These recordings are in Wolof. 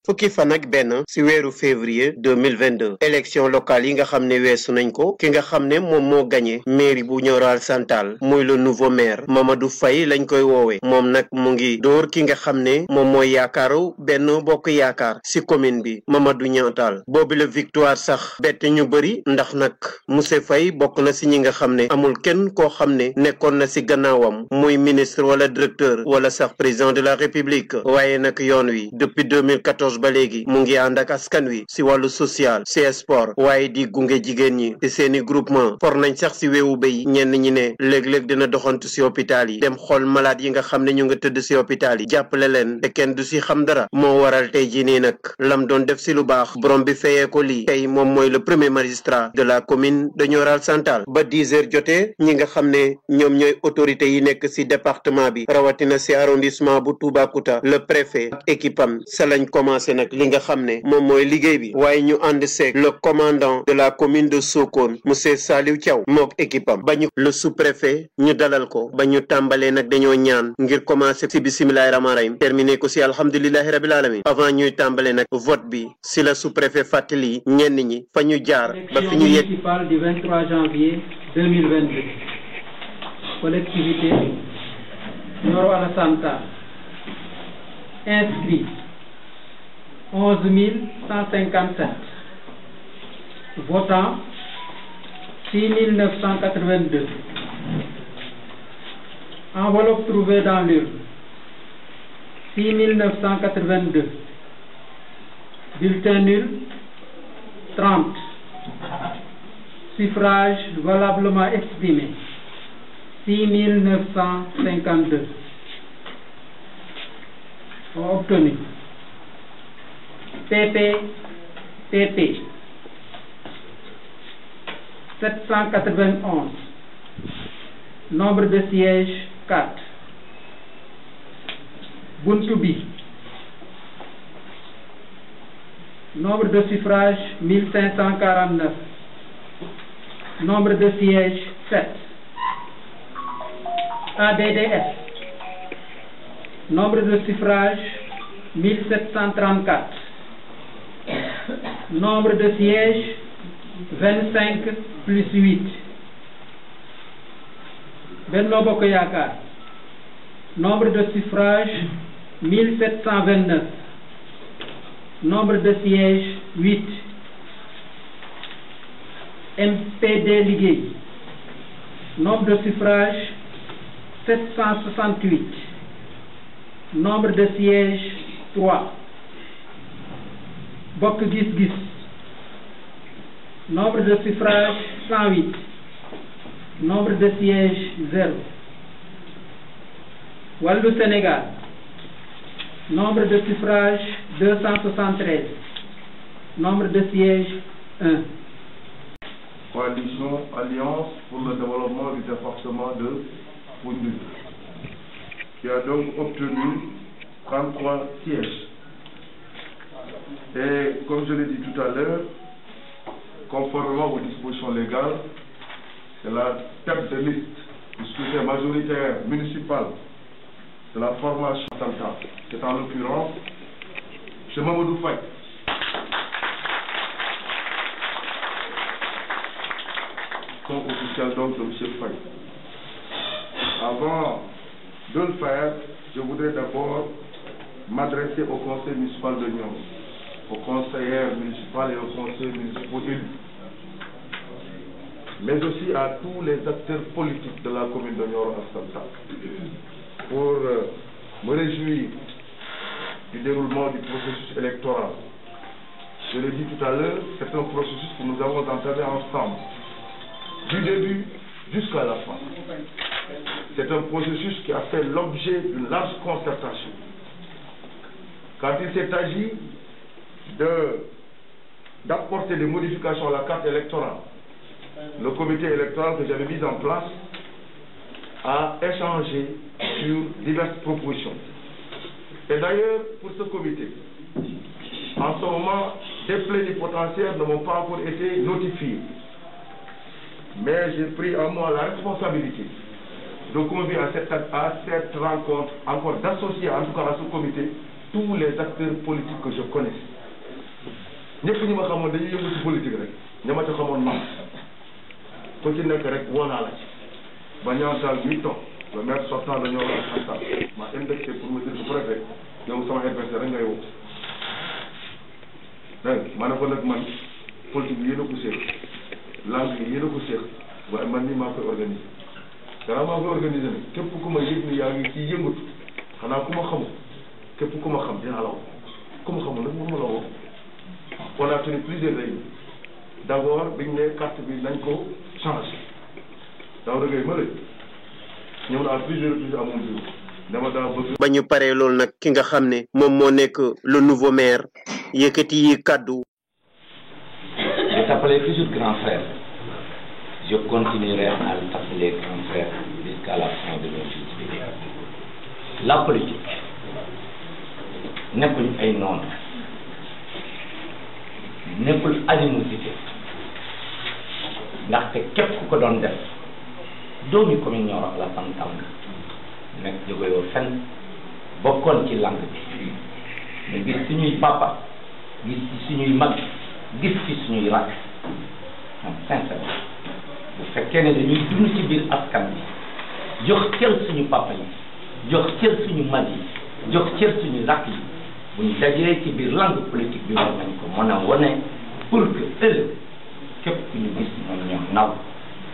fukki fan ak benn ci weeru février 2022 élection locale yi nga xam ne weesu nañ ko ki nga xam ne moom moo gagné mairie bu Nioro Alassane Tall muy le nouveau maire Mamadou Faye lañ koy woowee moom nag mu ngi dóor ki nga xam ne moom mooy yaakaaru Benno Bokk Yaakaar ci commune bi Mamadou Niang Tall boobu la victoire sax bett ñu bëri ndax nag monsieur Faye bokk na ci ñi nga xam ne amul kenn koo xam ne nekkoon na ci gannaawam muy ministre wala directeur wala sax président de la république waaye nag yoon wi depuis 2014 ba léegi mu ngi ànd ak askan wi ci wàllu social ci sport waaye di gunge jigéen ñi ci seeni groupement for nañ sax ci weewu béy ñenn ñi ne léeg-léeg dina doxantu ci hôpital yi dem xool malade yi nga xam ne ñu nga tëdd ci hôpital yi jàppale leen te kenn du ci xam dara moo waral tey jii nii nag lam doon def ci lu baax borom bi fayee ko lii tey moom mooy le premier magistrat de la commune de Nioro Alassane Tall ba 10 heures jotee ñi nga xam ne ñoom ñooy autorités yi nekk ci département bi rawatina ci arrondissement bu Toubacouta le préfet ak équipe am sa lañ commencé nag li nga xam ne moom mooy liggéey bi waaye ñu ànd seeg le commandant de la commune de Sokone monsieur Saliou Thiaw mook équipe am ba ñu le sous-préfet ñu dalal ko ba ñu tàmbalee nag dañoo ñaan ngir commencé ci bisimilahi rahmaani rahim terminé ko ci alhamdulilahi rabil alamin avant ñuy tàmbale nag vote bi ci la sous-préfet fàttali ñenn ñi fa ñu jaar ba fi ñu yegg municipale du 23 janvier 2022 collectivité Nioro Alassane Tall inscrit 11 157 votants 6 982 enveloppe trouvée dans l'urne 6 982 bulletin nul 30 suffrages valablement exprimés 6 952 obtenu PP 791 nombre de sièges 4 buntu bi nombre de suffrages 1549 nombre de sièges 7 ADDS nombre de suffrages 1734 nombre de sièges 25 plus 8 Benno Bokk Yaakaar nombre de suffrages 1729 nombre de sièges 8 MPD Liggéey nombre de suffrages 768 nombre de sièges 3 Bokk Gis Gis nombre de suffrages 108 nombre de sièges 0 Wallu Sénégal nombre de suffrages 273 nombre de sièges 1 Coalition Alliance pour le développement du département de Foundiougne qui a donc obtenu 33 sièges. Et comme je l'ai dit tout à l'heure, conformément aux dispositions légales, c'est la tête de liste du scrutin majoritaire municipal de la formation Talta. C'est en l'occurrence chez Mamadou Faye. Son officiel donc de M. Faye. Avant de le faire, je voudrais d'abord m'adresser au conseil municipal de Nioro, aux conseillères municipales et aux conseillers municipaux élus, mais aussi à tous les acteurs politiques de la commune de Nioro Alassane Tall, pour me réjouir du déroulement du processus électoral. Je l'ai dit tout à l'heure, c'est un processus que nous avons entamé ensemble, du début jusqu'à la fin. C'est un processus qui a fait l'objet d'une large concertation. Quand il s'est agi d'apporter des modifications à la carte électorale, le comité électoral que j'avais mis en place a échangé sur diverses propositions. Et d'ailleurs, pour ce comité, en ce moment, des plénipotentiaires ne m'ont pas encore été notifiés. Mais j'ai pris en moi la responsabilité de convier à cette rencontre, encore d'associer en tout cas à ce comité, tous les acteurs politiques que je connais ñëpp ñi ma xamoon dañuy yëngu ci politique rek ña ma ca xamoon man ku ci nekk rek woo naa la ci ba ñaantaal bii toog le maire sortant dañoo war a santal ma indexé pour me dire que préfet yow sama adversaire rek ngay woo dégg ma ne ko nag man politique bi yéen a ko séex langue yi yéen a ko séex waaye man nii maa koy organisé dara maa koy organisé nag képp ku ma yëg ni yaa ngi ciy yëngatu xanaa ku ma xamul képp ku ma xam dinaa la woo ku ma xamul nag mënuma la woo on a tenu plusieurs réunions d' abord biñ ne carte bi nañ ko changé daaw da ngay mële ñëw naa plusieurs reprises à mon bureau dama daa bëgg. ba ñu paree loolu nag ki nga xam ne moom moo nekk le nouveau maire yëkkati yi kaddu. Je t'appelais toujours grand frère. Je continuerai à t'appeler grand frère jusqu'à la fin de nos jours. La politique nekkul ay noonu nekkul animosité ndaxte képp ku ko doon def doomi commune Nioro la santam nekk jógeyoo fenn bokkoon ci langue bi ñu gis suñuy papa gis ci suñuy mag gis ci suñuy rakk moom sincèrement bu fekkee ne dañuy dund ci biir askan bi jox cër suñu papa yi jox cër suñu mag yi jox cër suñu rakk yi bu ñu dajee ci biir langue politique bi war nañ ko mën a wone pour que ëllëg képp ku ñu gis ñoom ñoom naw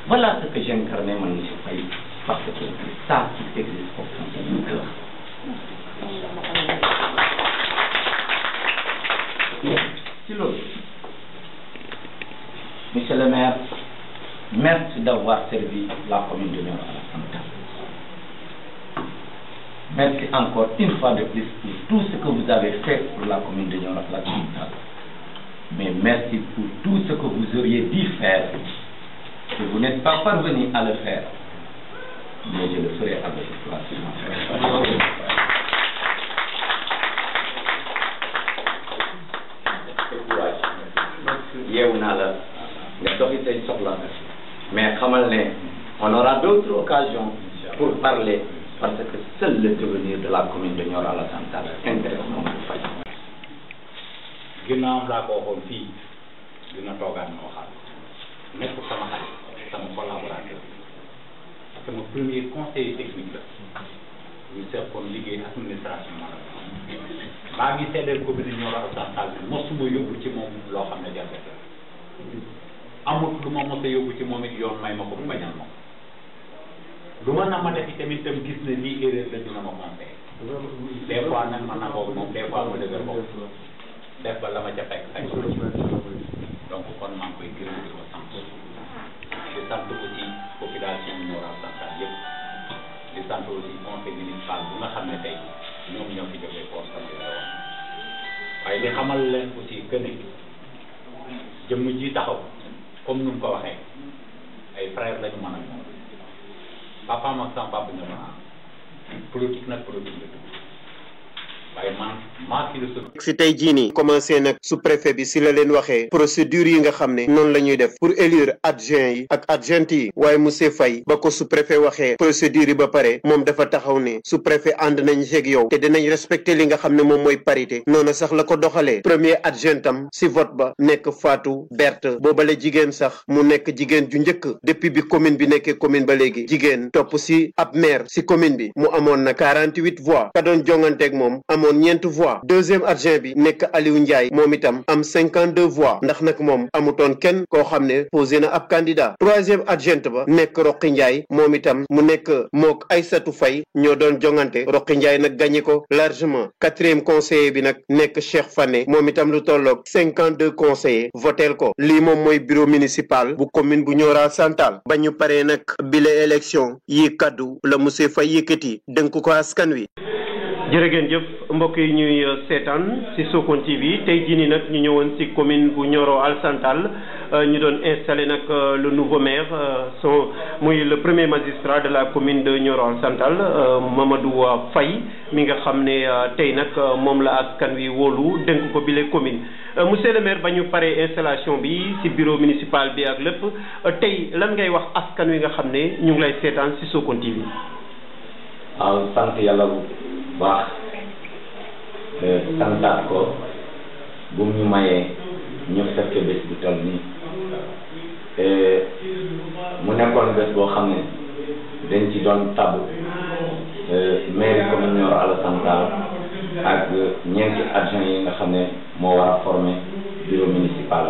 voilà ce que j'incarne man monsieur Faye parce que ça qui existe au fond de mon cœur. ci loolu monsieur le maire merci d'avoir servi la commune de Nioro à la santé. Merci encore une fois de plus pour tout ce que vous avez fait pour la commune de Nioro à la santé. Mais merci pour tout ce que vous auriez dû faire et vous n'êtes pas parvenu à le faire. Mais je le ferai avec toi. yeewu naa la nga doxi say soxla mais xamal ne on aura d'autres occasions pour parler parce que seul le devenir de la commune de Nioro Alassane intéresse moom Faye. ginnaawam laa ko waxoon fii dina toogaat ma waxaat nekk sama xarit sama collaborateur sama premier conseiller technique la ñu seqoon liggéey administration maa ngi seedeel commune Nioro Alassane bi mosuma yóbbu ci moom loo xam ne jafe la amut lu ma mos a yóbbu ci moom it yoon may ma ko bu bañal moom lu ma na ma def itamit tam gis ne lii erreur la dina ma conseillé des fois nag ma nangoo moom des fois ma dëgër bopp def ba la ma ca fekk sañ ko ci donc kon maa ngi koy gërëm di ko sant di sant aussi population Nioro Alassane yëpp di sant aussi conseil municipal bu nga xam ne tey ñoom ñoo fi jógee pour sama yoon waaye di xamal leen aussi que ne jëmm ji taxaw comme nu mu ko waxee ay frère lañu mën a moom papaam ak sama papa ñoo mën politique nag politique la dugg waaye man maa philosophie. si tey jii nii commencé nag sous préfet bi si la leen waxee procédure yi nga xam ne noonu la ñuy def pour élire adjoint yi ak adjointe yi waaye monsieur Faye ba ko sous préfet waxee procédure yi ba pare moom dafa taxaw ne sous préfet ànd nañ seeg yow te dinañ respecté li nga xam ne moom mooy parité noonu sax la ko doxalee premier adjointam si vote ba nekk Fatou Berthe boobale jigéen sax mu nekk jigéen ju njëkk depuis bi commune bi nekkee commune ba léegi jigéen topp si ab maire si commune bi mu amoon na 48 voix ka doon jonganteeg moom amoon ñeent voix deuxième adjoint bi nekk Aliou Ndiaye moom itam am 52 voix ndax nag moom amutoon kenn koo xam ne posé na ab candidat troisième adjointe ba nekk Roqi Ndiaye moom itam mu nekk mook Aïssatou Faye ñoo doon jongante Roqi Ndiaye nag gagné ko largement quatrième conseiller bi nag nekk Cheikh Fane moom itam lu tolloog 52 conseillers votel ko lii moom mooy bureau municipal bu commune bu Nioro Alassane ba ñu paree nag bile élection yi kaddu la monsieur Faye yëkkati dénk ko askan wi. jërëgeen jëf mbokk yi ñuy seetaan ci Sokone TV tey jii nii nag ñu ñëwoon ci commune bu Nioro Alassane ñu doon installé nag le nouveau maire muy le premier magistrat de la commune de Nioro Alassane Mamadou Faye mi nga xam ne tey nag moom la askan wi wóolu dénk ko bile commune monsieur le maire ba ñu paree installation bi ci bureau municipal bi ak lépp tey lan ngay wax askan wi nga xam ne ñu ngi lay seetaan ci Sokone TV. waaw sant yàlla bu baax santaat ko bu ñu mayee ñu fekke bés bu toll nii mu nekkoon bés boo xam ne dañ ci doon tabu maire commune Nioro Alassane Tall ak ñeenti adjoint yi nga xam ne moo war a former bureau municipal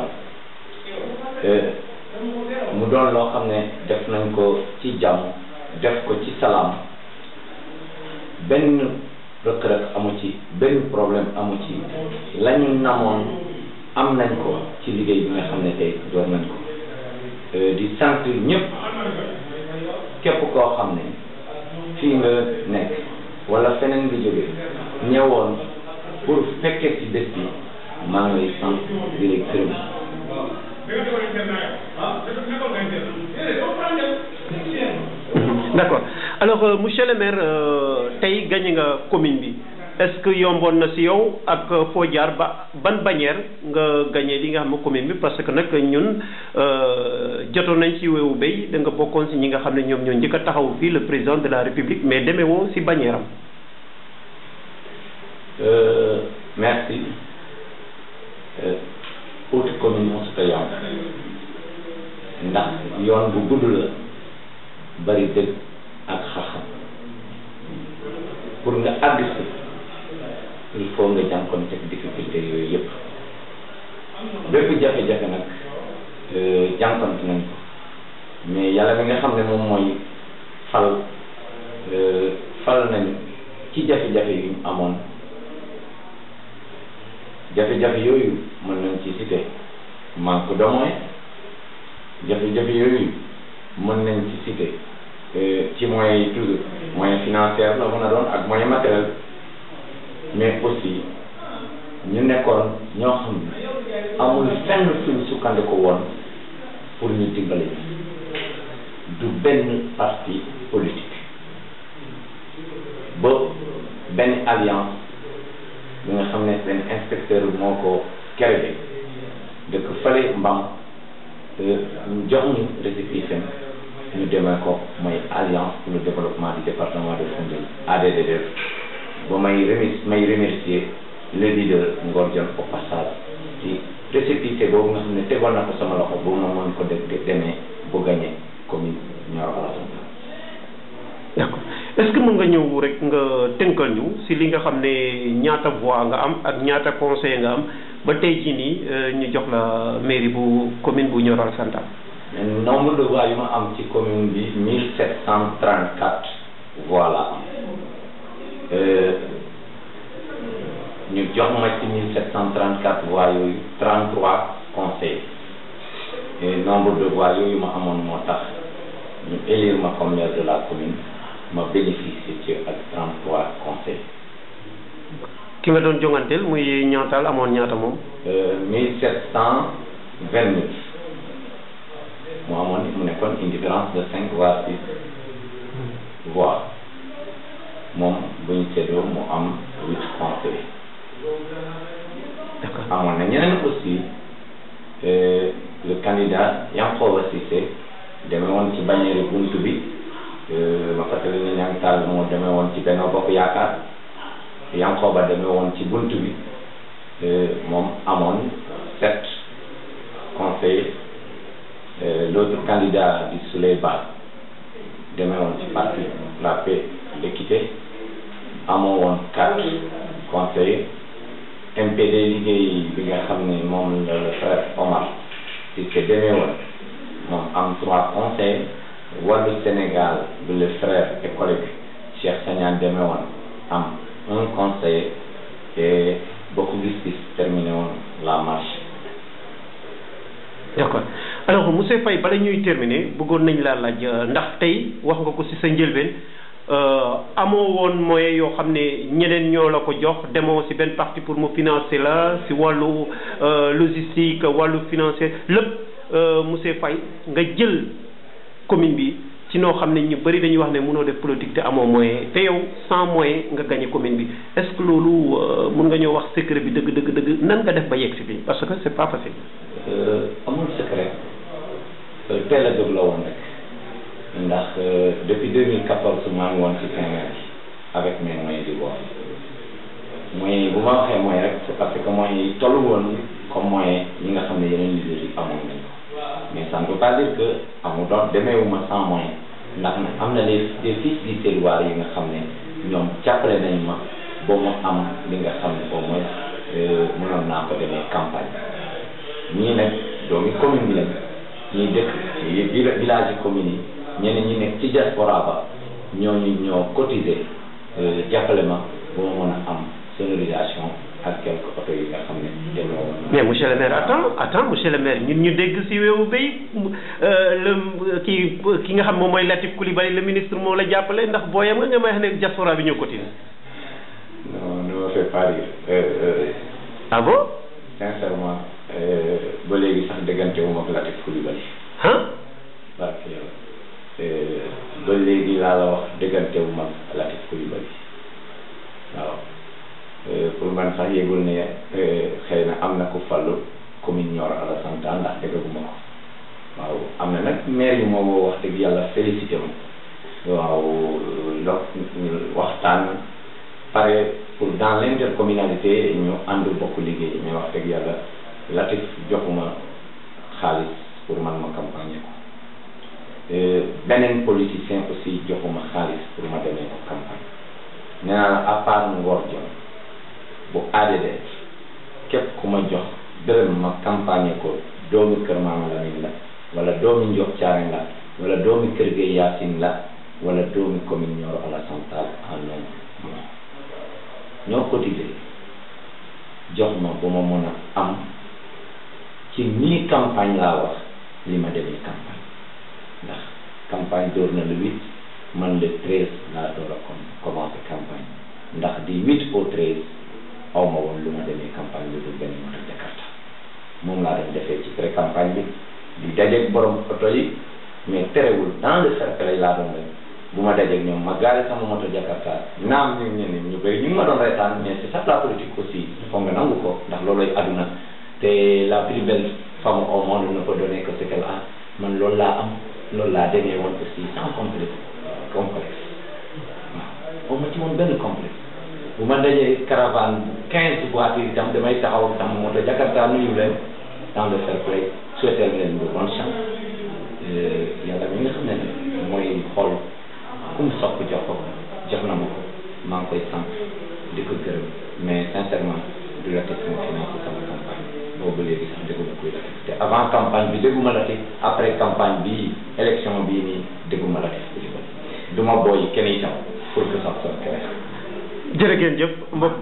mu doon loo xam ne def nañ ko ci jàmm def ko ci salaam benn rëkk-rëkk amu ci benn problème amu ci la ñu namoon am nañ ko ci liggéey bi nga xam ne tey door nañ ko di sant ñëpp képp koo xam ne fii nga nekk wala feneen nga jóge ñëwoon pour fekkee ci bés bi maa ngi lay sant di la gërëm. D'accord. Alors monsieur le maire tey gagné nga commune bi est-ce que yomboon na si yow ak foo jaar ba ban bannière nga gagné li nga xam ne commune bi parce que nag ñun jotoon nañ ci weewu béy da nga bokkoon si ñi nga xam ne ñoom ñoo njëkk a taxaw fii le président de la république mais demee woo si bannière am. Merci. Haute commune mosut a yomb ndax yoon bu gudd la bari dëgg ak xam-xam pour nga àgg si il faut nga jànkoonte ak difficulté yooyu yëpp bépp jafe-jafe nag jànkoonte nañ ko mais yàlla mi nga xam ne moom mooy fal nañu ci jafe-jafe yu ñu amoon jafe-jafe yooyu mën nañ ci cité manque de moyens jafe-jafe yooyu mën nañ ci cité ci moyens yi toujours moyen financier la mën a doon ak moyen matériel mais aussi ñu nekkoon ñoo xam ne amul fenn fuñ sukkandiku woon pour ñu dimbali du benn parti politique ba benn alliance bi nga xam ne benn inspecteur moo ko créé dëkk fële Mbam jox ñu récépissé ñu demee ko mooy alliance pour le développement du département de Foundiougne ADDF ba may remercier le leader Ngor Dione au passage ci récépissé boobu nga xam ne tegoon na ko sama loxo boobu ma mën ko demee bu gagné commune Nioro Alassane Tall. D'accord. Est-ce que mën nga ñëw rek nga tënkal ñu si li nga xam ne ñaata voix nga am ak ñaata conseil nga am ba tey jii nii ñu jox la mairie bu commune bu Nioro Alassane Tall. Nombre de voix yu ma am ci commune bi 1734 voix la am ñu jox ma ci 1734 voix yooyu 33 conseils et nombre de voix yooyu ma amoon moo tax ñu élire ma comme maire de la commune. ma bénéficié ci ak 33 conseils. ki nga doon jonganteel muy ñaataal amoon ñaata moom. 1729 mu amoon mu nekkoon une différence de 5 voire 6 voix moom bu ñu séddoo mu am 8 conseils. D'accord. amoon na ñeneen aussi le candidat Yankhoba Cissé demee woon ci bannière buntu bi. ma fàttali ne Niang Tall moo demee woon ci Benno Bokk Yaakaar Yankhoba demee woon ci bunt bi moom amoon 7 conseillers l'autre candidat di Souley Ba demee woon ci parti La Paix l'Équité amoo woon 4 conseillers MPD liggéey bi nga xam ne moom le frère Omar Cissé demee woon moom am 3 conseillers Wàllu Sénégal bu le frère et collègue Cheikh Sagnane demee woon am 1 conseiller et Bokk Gis Gis terminé woon la marche. D'accord. Alors monsieur Faye bala ñuy terminer bëggoon nañ laa laaj ndax tey wax nga ko ci sa njëlbeen amoo woon moyen yoo xam ne ñeneen ñoo la ko jox demoo ci benn parti pour mu financer la ci wàllu logistique wàllu financier lépp monsieur Faye nga jël commune bi ci noo xam ne ñu bëri dañuy wax ne mënoo def politique te amoo moyen te yow sans moyen nga gagné commune bi est-ce que loolu mën nga ñoo wax secret bi dëgg nan nga def ba yegg si bi parce que c'est pas facile. amul secret teel a jóg la woon rek ndax depuis 2014 maa ngi woon ci terrain bi avec mes moyens du bord mooy bu ma waxee mooy rek c'est parce que mooy tollu woon comme moyen yi nga xam ne yeneen leaders yi amoon nañ ko mais ça ne veut pas dire que amu doon demeewuma sans moyen ndax nag am na des fils du terroir yi nga xam ne ñoom jàppale nañ ma ba mu am li nga xam ne au moins mënoon naa ko demee campagne ñii nag doomi commune bi lañ ñii dëkk village yi commune yi ñeneen ñi nekk ci diaspora ba ñooñu ñoo cotiser jàppale ma ba ma mën a am sonorisation ak quelques oto yi nga xam ne demee mais monsieur le maire attends monsieur le maire ñun ñu dégg si weewu béy ki nga xam moom mooy Latif Coulibaly le ministre moo la jàppale ndax booyam nga may wax ne diaspora bi ñoo cotiser. non ne me fais pas rire. Ah bon? Sincèrement ba léegi sax déggante wu ma ak Latif Coulibaly. parce que ba léegi laa la wax déggante wu ma ak Latif Coulibaly waaw pour man sax yëgul ne xëy na am na ku fallu commune Nioro Alassane Tall ndax déggaguma ko waaw am na nag maire yi moo wax dëgg yàlla félicité ma waaw waxtaan pare pour dans l'intercommunalité ñu ànd bokk liggéey mais wax dëgg yàlla Latif joxuma xaalis pour man ma campagne ko beneen politicien aussi joxuma xaalis pour ma demee ko campagne nee naa la à part Ngor Dione bu ADD képp ku ma jox dërëm ma campagne ko doomi Kër Maama Lamine la wala doomi Ndiop Thiaré la wala doomi Kër Gueye Yacine la wala doomi commune Nioro Alassane Tall en nombre ñoo cotisé jox ma ba ma mën a am ci nii campagne laa wax li ma demee campagne ndax campagne door na le 8 man le 13 laa door a commencé campagne ndax di 8 au 13 aw ma woon lu ma demee campagne lu dul benn moto Jakarta moom laa doon defee ci pré campagne bi di dajeeg borom oto yi mais terewul dans le cercle laa doon rek bu ma dajeeg ñoom ma gaare sama moto Jakarta naam ñu ñeneen ñu bëri ñu ngi ma doon reetaan mais c'est ça la politique aussi foog nga nangu ko ndax looloy àdduna te la plus belle femme au monde ne peut donner que ce qu'elle a man loolu laa am loolu laa demee woon aussi sans complexe waaw au ma ci woon benn complexe bu ma dajee caravane 15 voitures itam damay taxaw sama moto Jakarta nuyu leen dans le fair play souhaiter leen bu bonne chance yàlla mi nga xam ne ne mooy xool ku mu sopp jox ko jox na ma ko maa ngi koy sant di ko gërëm mais sincèrement du Latif moo financé sama campagne boobu léegi sax dégguma koy Latif te avant campagne bi dégguma Latif après campagne bi élection bii nii dégguma Latif ku jibal du ma booyi kenn itam pour que sax soog keneen. jërë ngeen jëf mbokk.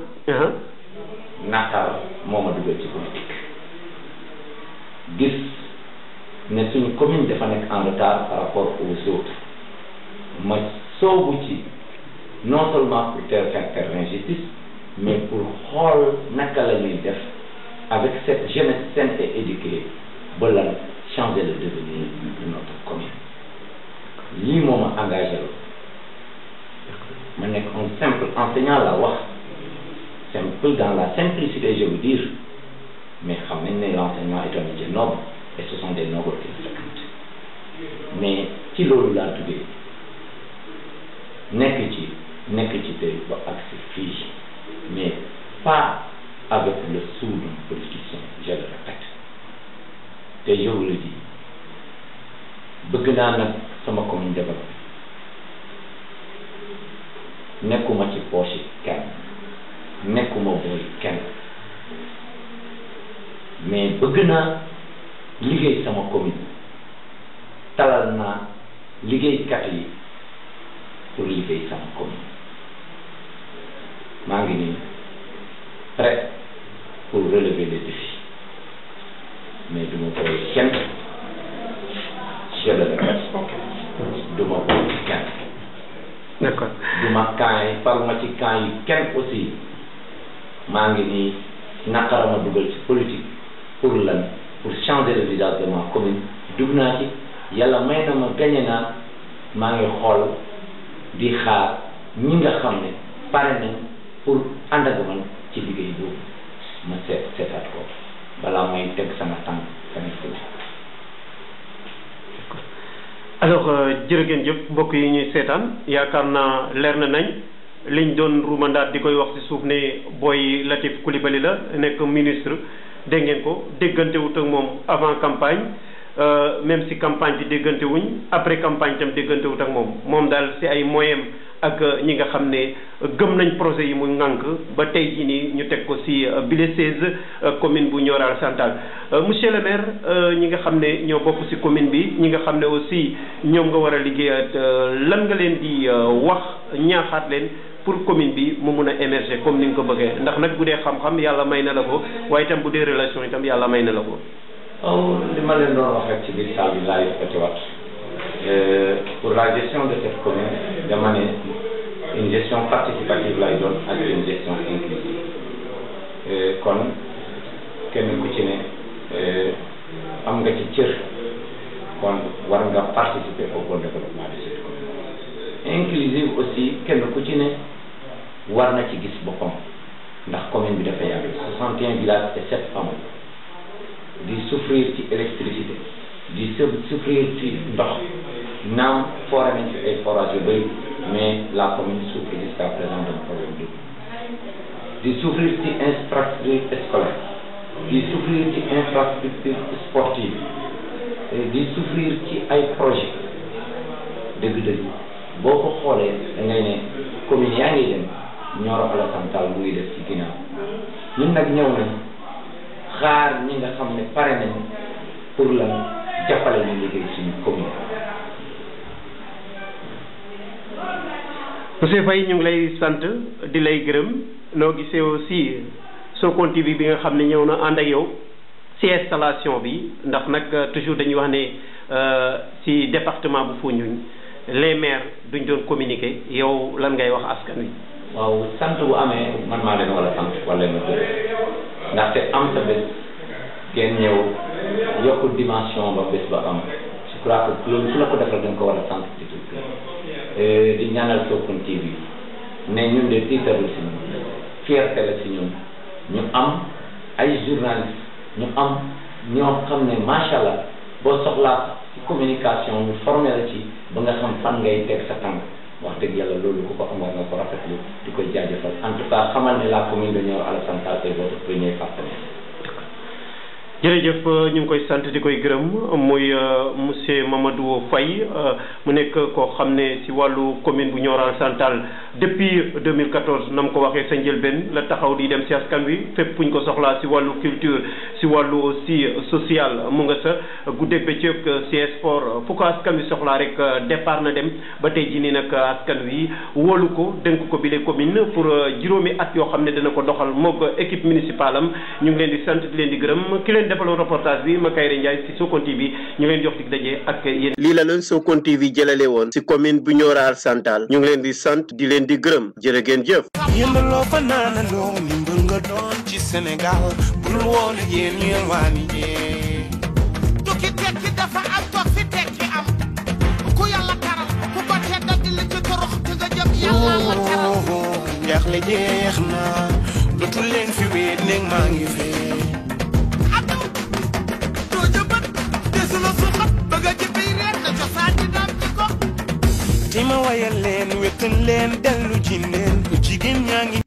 naqar moo ma dugal ci politique gis ne suñu commune dafa nekk en retard par rapport aux autres ma soobu ci non seulement pour faire l'injustice mais pour xool naka la ñuy def avec cette jeunesse saine et éduquée ba lan changer le devenir de notre commune lii moo ma engagé la ma nekk un simple enseignant la wax simple dans la simplicité je veux dire mais xam nañ ne l'enseignement est un métier noble et ce sont des nobles qui le fréquentent mais ci loolu laa duggee nekk ci te ba ak si fii mais pas avec le sou d'un politicien je le répète te je vous le dis bëgg naa nag sama commune développé nekkuma ci poche kenn nekkuma booy kenn mais bëgg naa liggéey sama commune talal naa liggéeykat yi pour liggéey sama commune maa ngi nii prêt pour relever les défis mais du ma booy kenn je le répète du ma booy kenn. D'accord. du ma camp yi faruma ci camp yi kenn aussi maa ngi nii naqara ma dugal ci politique pour lan pour changer le visage de ma commune dugg naa ci yàlla may na ma gañe naa maa ngi xool di xaar ñi nga xam ne pare nañ pour ànd ak man ci liggéey boobu ma seetaat ko balaa may teg sama tànk sama fële. alors jërë ngeen jëf mbokk yi ñuy seetaan yaakaar naa leer na nañ liñ doon ruumandaat di koy wax ci suuf ne Boy Latif Coulibaly la nekk ministre dégg ngeen ko déggante wut ak moom avant campagne même si campagne bi déggante wuñ après campagne tam déggante wut ak moom daal ci ay moyens ak ñi nga xam ne gëm nañ projet yi mu ŋànk ba tey jii nii ñu teg ko ci bile 16 commune bu Nioro Central monsieur le maire ñi nga xam ne ñoo bokk ci commune bi ñi nga xam ne aussi ñoom nga war a liggéeyat lan nga leen di wax ñaaxaat leen pour commune bi mu mun a émerger comme ni nga ko bëggee ndax nag bu dee xam-xam yàlla may na la ko waaye itam bu dee relation itam yàlla may na la ko. waaw li ma leen doon wax rek ci biir salle bi laay fëtewaat pour la gestion de cette commune dama ne une gestion participative lay doon ak une gestion inclusive kon kenn ku ci ne am nga ci cër kon war nga participer au bon développement de cette commune. Inclusive aussi kenn ku ci ne war na ci gis boppam ndax commune bi dafa yàgg 61 villages et 7 hameaux di souffrir ci électricité di souffrir ci ndox naam foore nañ ci ay forage yu bëri mais la commune souffre jusqu'à présent d'un problème d'eau di souffrir ci infrastructure scolaire di souffrir ci infrastructure sportive di souffrir ci ay projet dëgg-dëgg boo ko xoolee da ngay ne commune yaa ngi dem Nioro Central mu ngi def ci ginnaaw ñun nag ñëw nañ xaar ñi nga xam ne pare nañ pour la jàppale ñu liggéey suñu commune. monsieur Faye ñu ngi lay sant di lay gërëm noo gisee aussi Sokone TV bi nga xam ne ñëw na ànd ak yow ci installation bi ndax nag toujours dañuy wax ne ci département bu Foundiougne les maires duñ doon communiquer yow lan ngay wax askan wi. waaw sant bu amee man maa leen wala sant wala ma gërëm ndaxte am sa bés ngeen ñëw yokku dimension ba bés ba am je crois que loolu su la ko defal dañ ko war a sant ci tout di ñaanal Sokone TV ne ñun de tiitar la si ñun fierté la si ñun ñu am ay journalistes ñu am ñoo xam ne macha allah boo soxlaa ci communication ñu formé la ci ba nga xam fan ngay teg sa tànk wax dëgg yàlla loolu ku ko am war nga ko rafetlu di koy jaajëfal en tout cas xamal ne la commune de Nioro Central est votre premier partenaire. jërëjëf ñu ngi koy sant di koy gërëm muy monsieur Mamadou Faye mu nekk koo xam ne ci wàllu commune bu Nioro Central depuis 2014 na mu ko waxee sa njëlbeen la taxaw di dem ci askan wi fépp fu ñu ko soxlaa ci wàllu culture ci wàllu aussi social mu nga sa guddeeg bëccëg ci sport fu ko askan wi soxlaa rek départ na dem ba tey jii nii nag askan wi wóolu ko dénk ko bile commune pour juróomi at yoo xam ne dana ko doxal moog équipe municipale am ñu ngi leen di sant di leen di gërëm ki leen defaloon reportage bi Makayre Ndiaye ci Sokone TV ñu leen jox dig daje ak yéen. lii la leen Sokone TV jëlale woon ci commune bu Nioro Central ñu ngi leen di sant di leen di gërëm jërë ngeen jëf. yëndaloo fa naanaloo ndimbal nga doon ci Sénégal bul woon yéen ñu yelwaani yee. tukki tekki dafa am toog fi tekki am ku yàlla taral ku ko teddal di la ci torox te nga jëm yàlla la taral. njaaxle jeex na dootul leen fi wéet nekk maa ngi fee. te ma wayal leen wétal leen dellu ci leen jigéen ñaa ngi